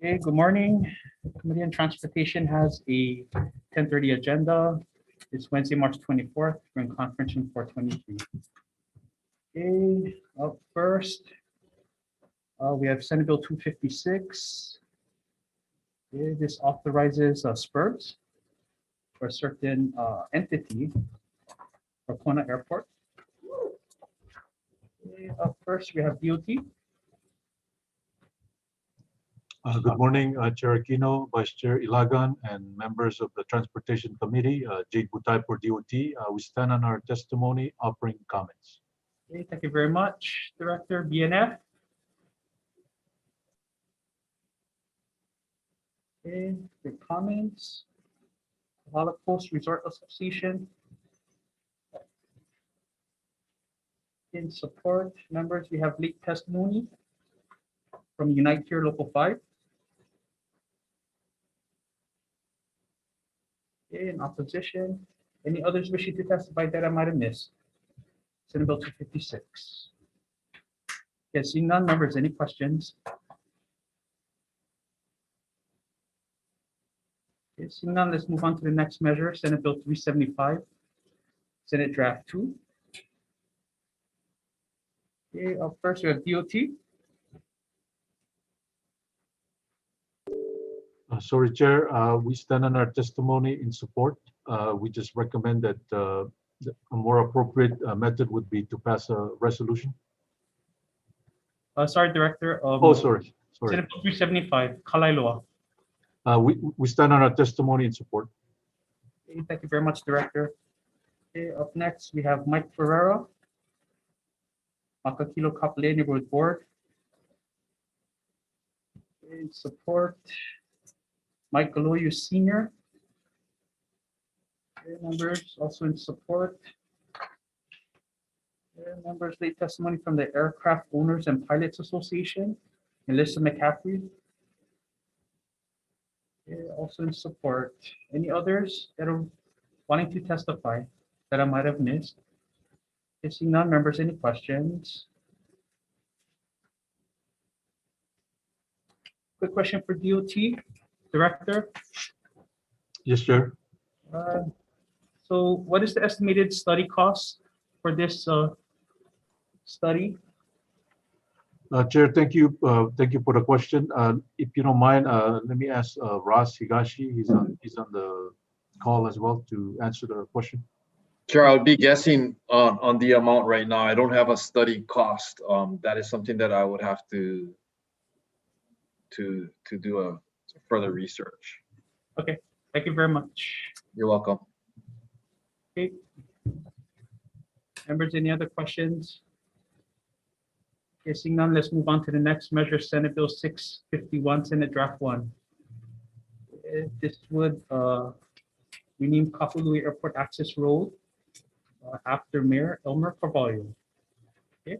Okay, good morning. Committee on Transportation has a 10:30 agenda. It's Wednesday, March 24th. We're in conference room 423. Okay, up first, we have Senate Bill 256. Okay, this authorizes SPURBs for a certain entity for Kona Airport. Okay, up first, we have DOT. Good morning, Chair Aquino, Vice Chair Ilagan, and members of the Transportation Committee. Jade Butay for DOT. We stand on our testimony offering comments. Okay, thank you very much, Director. BNF. Okay, your comments. Holocaust Resort Association. In support, members, we have late testimony from Unite Here Local 5. Okay, in opposition, any others wishing to testify that I might have missed? Senate Bill 256. Yes, seeing none, members, any questions? Okay, seeing none, let's move on to the next measure, Senate Bill 375, Senate Draft 2. Okay, up first we have DOT. Sorry, Chair, we stand on our testimony in support. We just recommend that a more appropriate method would be to pass a resolution. Sorry, Director. Sorry. Senate Bill 375, Kalailoa. We stand on our testimony in support. Okay, thank you very much, Director. Okay, up next, we have Mike Ferreira, Makakilo Kapolei Neighborhood Board. Okay, support, Mike Galoyu Sr. Okay, members also in support. Okay, members, late testimony from the Aircraft Owners and Pilots Association, Melissa McCaffrey. Okay, also in support. Any others that are wanting to testify that I might have missed? Okay, seeing none, members, any questions? Quick question for DOT, Director. Yes, Chair. So what is the estimated study cost for this study? Chair, thank you for the question. If you don't mind, let me ask Ross Higashi. He's on the call as well to answer the question. Chair, I would be guessing on the amount right now. I don't have a study cost. That is something that I would have to do a further research. Okay, thank you very much. You're welcome. Okay. Members, any other questions? Okay, seeing none, let's move on to the next measure, Senate Bill 651, Senate Draft 1. This would rename Kapolei Airport Access Road after Mayor Elmer Carvalho. Okay.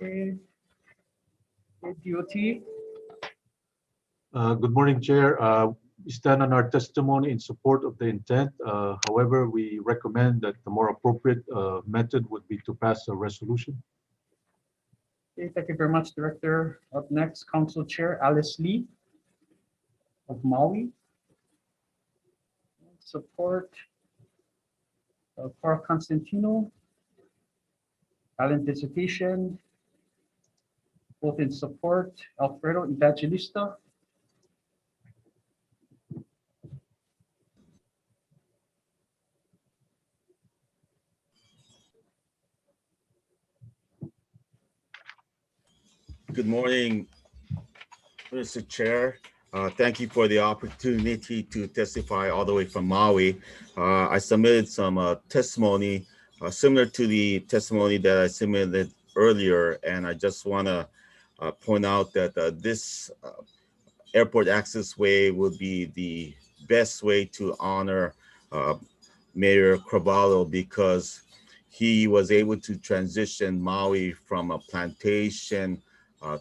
Okay. DOT. Good morning, Chair. We stand on our testimony in support of the intent. However, we recommend that the more appropriate method would be to pass a resolution. Okay, thank you very much, Director. Up next, Council Chair Alice Lee of Maui. Support Cora Constantino. Alan Dissertation. Both in support, Alfredo Evangelista. Good morning, Mr. Chair. Thank you for the opportunity to testify all the way from Maui. I submitted some testimony similar to the testimony that I submitted earlier, and I just want to point out that this airport access way would be the best way to honor Mayor Carvalho, because he was able to transition Maui from a plantation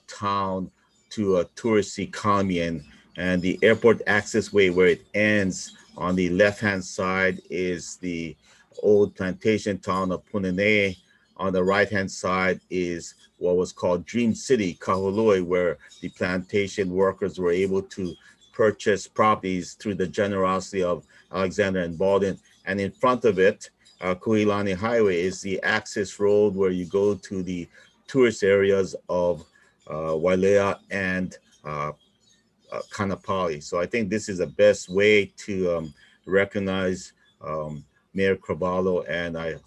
town to a tourist economy, and the airport access way where it ends on the left-hand side is the old plantation town of Punane. on the right-hand side is what was called Dream City, Kahului, where the plantation workers were able to purchase properties through the generosity of Alexander and Baldwin. And in front of it, Kuilani Highway is the access road where you go to the tourist areas of Wailea and Kanapali. So I think this is the best way to recognize Mayor Carvalho, and I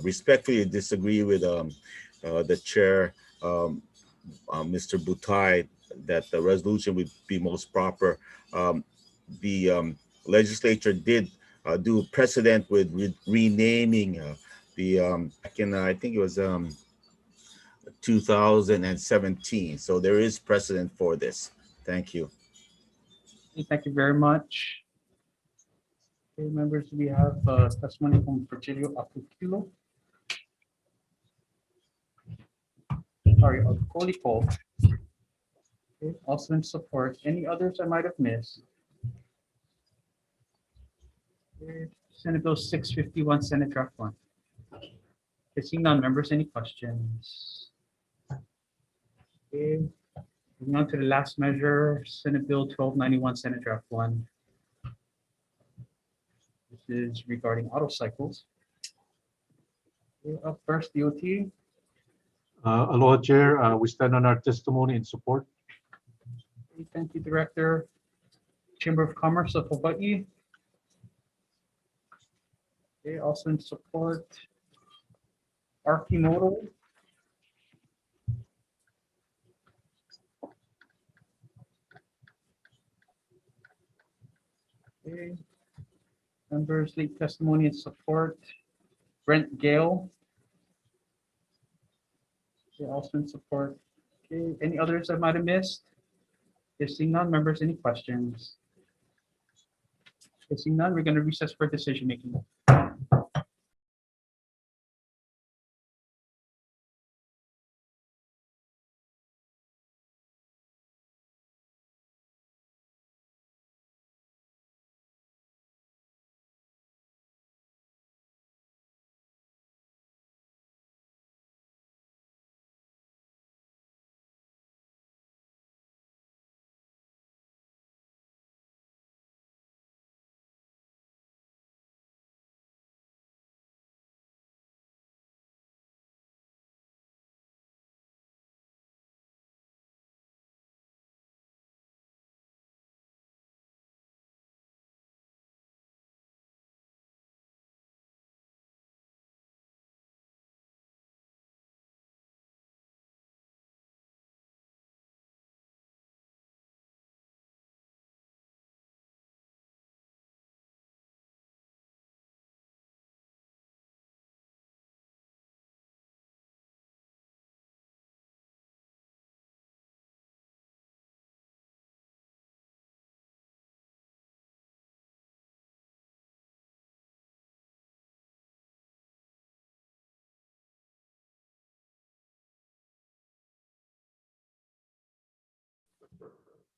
respectfully disagree with the chair, Mr. Butai, that the resolution would be most proper. The legislature did do precedent with renaming back in, I think it was 2017. So there is precedent for this. Thank you. Thank you very much. Okay, members, we have testimony from Virgilio Apukilo. Sorry, Koliko. Okay, also in support. Any others I might have missed? Okay, Senate Bill 651, Senate Draft 1. Okay, seeing none, members, any questions? Okay, moving on to the last measure, Senate Bill 1291, Senate Draft 1. This is regarding auto cycles. Okay, up first, DOT. Aloha, Chair. We stand on our testimony in support. Okay, thank you, Director. Chamber of Commerce of Hawaii. Okay, also in support. Archimoto. Okay. Members, lead testimony in support. Brent Gale. Okay, also in support. Okay, any others I might have missed? If seeing none, members, any questions? If seeing none, we're going to recess for decision making.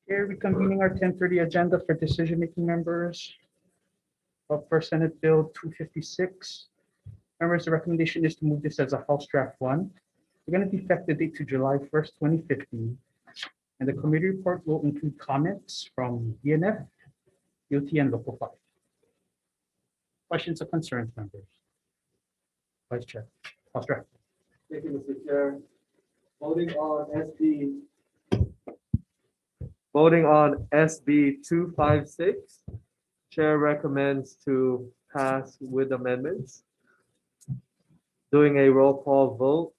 Here reconvening our 10:30 agenda for decision making, members. Up for Senate Bill 256. Members, the recommendation is to move this as a House Draft 1. We're going to defect the date to July 1st, 2015. And the committee report will include comments from DNF, DOT, and Local 5. Questions or concerns, members? Vice Chair. House Draft. Thank you, Mr. Chair. Voting on SB 256. Chair recommends to pass with amendments. Doing a roll call vote.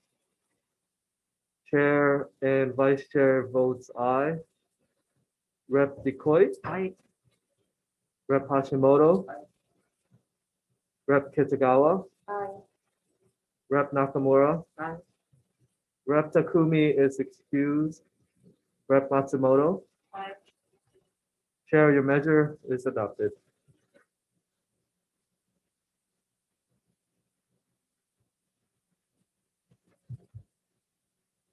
Chair and Vice Chair votes aye. Rep. Decoit. Aye. Rep. Hashimoto. Aye. Rep. Kitagawa. Aye. Rep. Nakamura. Aye. Rep. Takumi is excused. Rep. Matsumoto. Aye. Chair, your measure is adopted.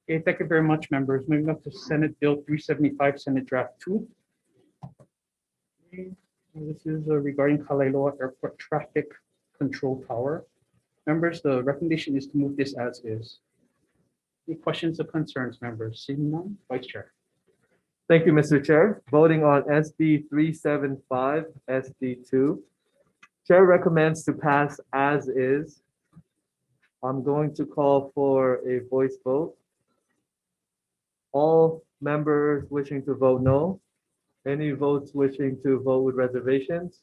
Okay, thank you very much, members. Moving up to Senate Bill 375, Senate Draft 2. Okay, this is regarding Kalailoa Airport Traffic Control Tower. Members, the recommendation is to move this as is. Any questions or concerns, members? Seeing none, Vice Chair. Thank you, Mr. Chair. Voting on SB 375, SD2. Chair recommends to pass as is. I'm going to call for a voice vote. All members wishing to vote no. Any votes wishing to vote with reservations?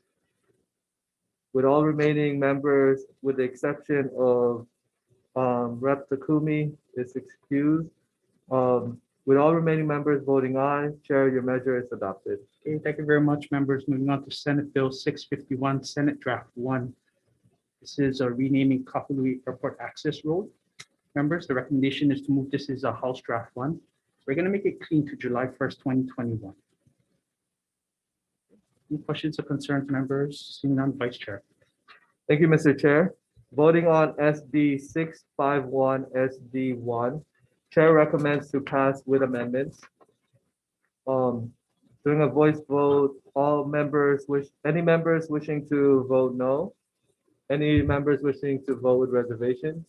With all remaining members, with the exception of Rep. Takumi is excused. With all remaining members voting aye, Chair, your measure is adopted. Okay, thank you very much, members. Moving on to Senate Bill 651, Senate Draft 1. This is a renaming Kapolui Airport Access Road. Members, the recommendation is to move this as a House Draft 1. We're going to make it clean to July 1st, 2021. Any questions or concerns, members? Seeing none, Vice Chair. Thank you, Mr. Chair. Voting on SB 651 SD1, Chair recommends to pass with amendments. During a voice vote, any members wishing to vote no, any members wishing to vote with reservations,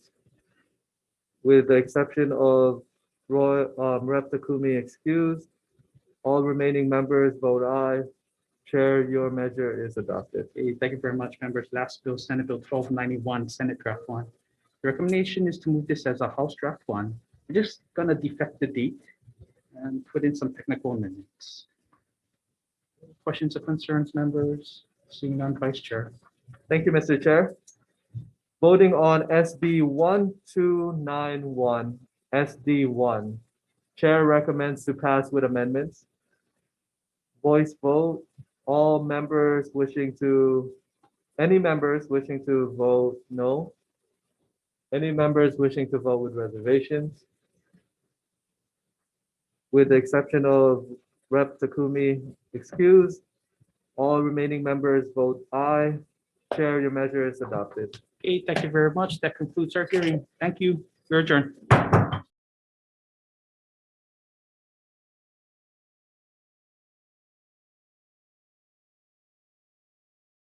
with the exception of Rep. Takumi excused, all remaining members vote aye. Chair, your measure is adopted. Okay, thank you very much, members. Last bill, Senate Bill 1291, Senate Draft 1. The recommendation is to move this as a House Draft 1. We're just gonna defect the date and put in some technical amendments. Questions or concerns, members? Seeing none, Vice Chair. Thank you, Mr. Chair. Voting on SB 1291 SD1, Chair recommends to pass with amendments. Voice vote. All members any members wishing to vote no. Any members wishing to vote with reservations. With the exception of Rep. Takumi excused, all remaining members vote aye. Chair, your measure is adopted. Okay, thank you very much. That concludes our hearing. Thank you. You're adjourned.